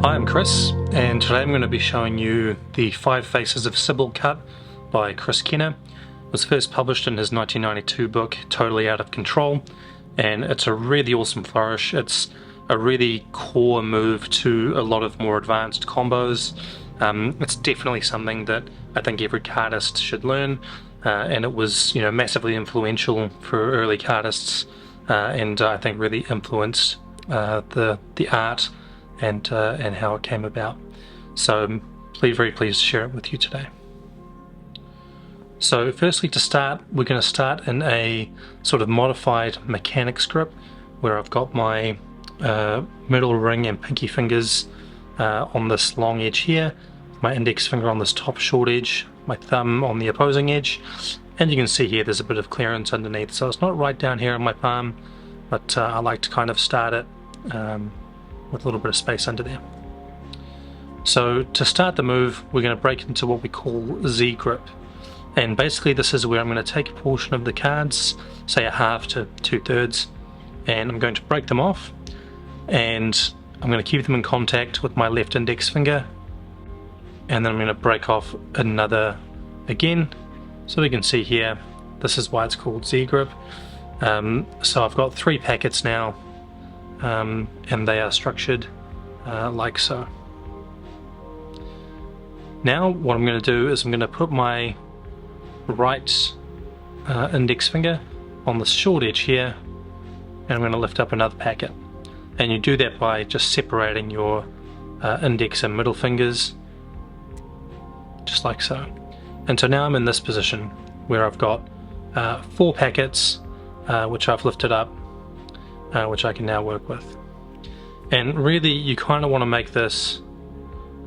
Hi, I'm Chris, and today I'm going to be showing you the Five Faces of Sybil cut by Chris Kenner. It was first published in his 1992 book, Totally Out of Control, and it's a really awesome flourish. It's a really core move to a lot of more advanced combos. It's definitely something that I think every cardist should learn, and it was, massively influential for early cardists, and I think really influenced the art and how it came about. So I'm very pleased to share it with you today. So firstly, to start, we're going to start in a sort of modified mechanics grip where I've got my middle ring and pinky fingers on this long edge here, my index finger on this top short edge, my thumb on the opposing edge, and you can see here there's a bit of clearance underneath, so it's not right down here in my palm, but I like to kind of start it with a little bit of space under there. So to start the move, we're going to break into what we call Z grip, and basically this is where I'm going to take a portion of the cards, say a half to 2/3, and I'm going to break them off, and I'm going to keep them in contact with my left index finger, and then I'm going to break off another again. So we can see here, this is why it's called Z grip. So I've got 3 packets now, and they are structured like so. Now what I'm going to do is I'm going to put my right index finger on the short edge here, and I'm going to lift up another packet, and you do that by just separating your index and middle fingers just like so. And so now I'm in this position where I've got 4 packets which I've lifted up, which I can now work with. And really you kind of want to make this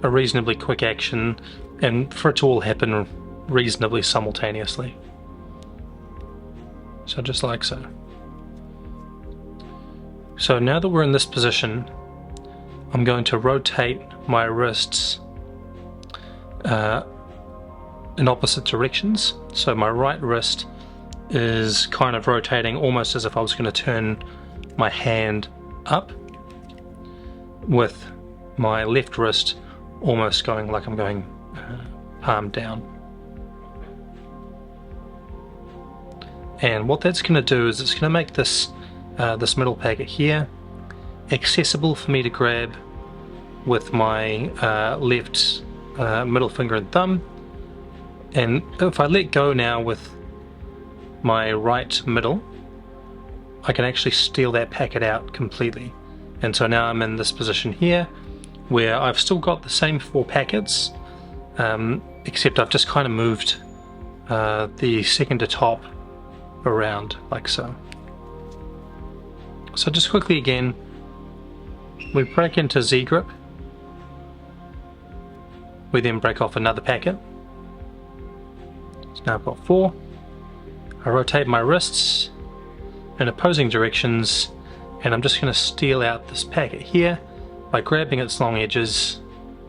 a reasonably quick action and for it to all happen reasonably simultaneously. So just like so. So now that we're in this position, I'm going to rotate my wrists in opposite directions. So my right wrist is kind of rotating almost as if I was going to turn my hand up, with my left wrist almost going like I'm going palm down. And what that's going to do is it's going to make this this middle packet here accessible for me to grab with my left middle finger and thumb, and if I let go now with my right middle, I can actually steal that packet out completely. And so now I'm in this position here where I've still got the same 4 packets, except I've just kind of moved the second to top around like so. So just quickly again, we break into Z grip, we then break off another packet. So now I've got 4. I rotate my wrists in opposing directions, and I'm just going to steal out this packet here by grabbing its long edges,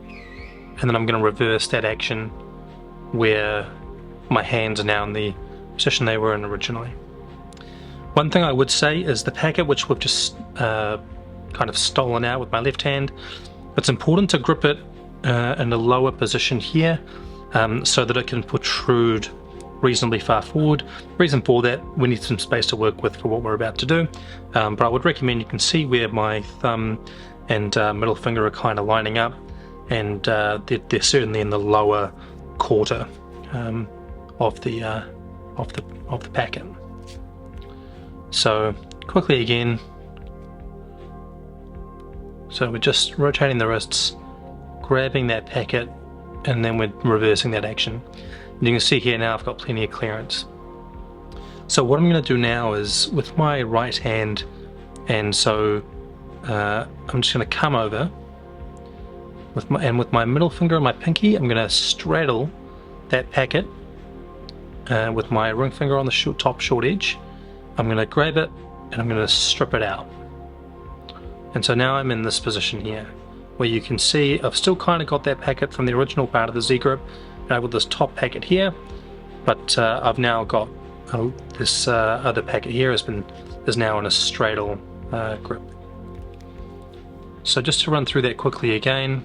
and then I'm going to reverse that action where my hands are now in the position they were in originally. One thing I would say is the packet which we've just kind of stolen out with my left hand, it's important to grip it in a lower position here, so that it can protrude reasonably far forward. The reason for that, we need some space to work with for what we're about to do, but I would recommend you can see where my thumb and middle finger are kind of lining up, and they're certainly in the lower quarter of the packet. So quickly again, so we're just rotating the wrists, grabbing that packet, and then we're reversing that action. And you can see here now I've got plenty of clearance. So what I'm going to do now is with my right hand, and so I'm just going to come over with my middle finger and my pinky, I'm going to straddle that packet with my ring finger on the top short edge. I'm going to grab it and I'm going to strip it out. And so now I'm in this position here where you can see I've still kind of got that packet from the original part of the Z grip with this top packet here, but I've now got this other packet here is now in a straddle grip. So just to run through that quickly again.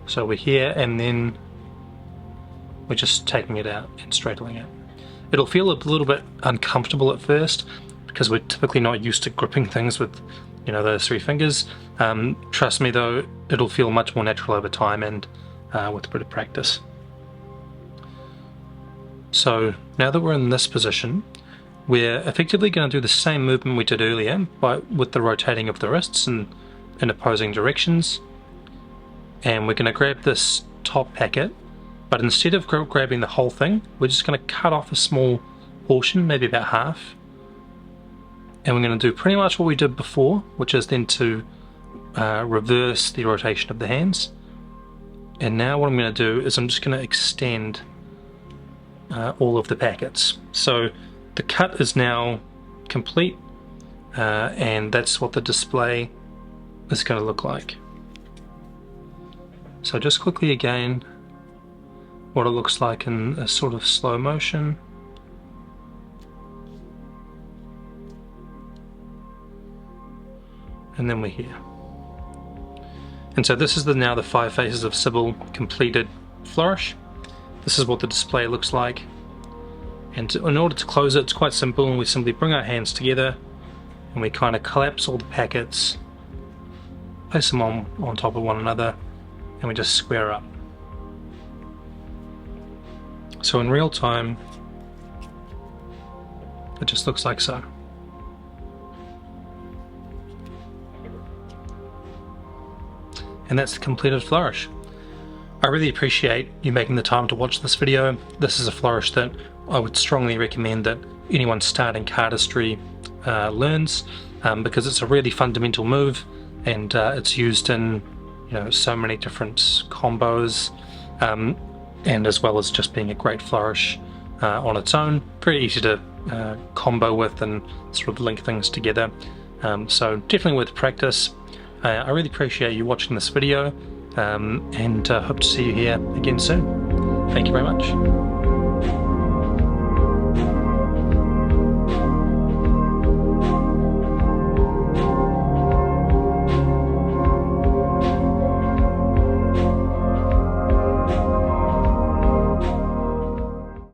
So we're here, and then we're just taking it out and straightening it. It'll feel a little bit uncomfortable at first because we're typically not used to gripping things with, you know, those 3 fingers. Trust me though, it'll feel much more natural over time and with a bit of practice. So now that we're in this position, we're effectively going to do the same movement we did earlier, but with the rotating of the wrists in opposing directions. And we're going to grab this top packet, but instead of grabbing the whole thing, we're just going to cut off a small portion, maybe about half. And we're going to do pretty much what we did before, which is then to reverse the rotation of the hands. And now what I'm going to do is I'm just going to extend all of the packets. So the cut is now complete, and that's what the display is going to look like. So just quickly again, what it looks like in a sort of slow motion. And then we're here. And so this is now the Five Faces of Sybil completed flourish. This is what the display looks like. And in order to close it, it's quite simple, and we simply bring our hands together and we kind of collapse all the packets, place them on top of one another, and we just square up. So in real time, it just looks like so. And that's the completed flourish. I really appreciate you making the time to watch this video. This is a flourish that I would strongly recommend that anyone starting cardistry learns, because it's a really fundamental move, and it's used in, you know, so many different combos, and as well as just being a great flourish on its own. Very easy to combo with and sort of link things together. So definitely worth practice. I really appreciate you watching this video, and hope to see you here again soon. Thank you very much.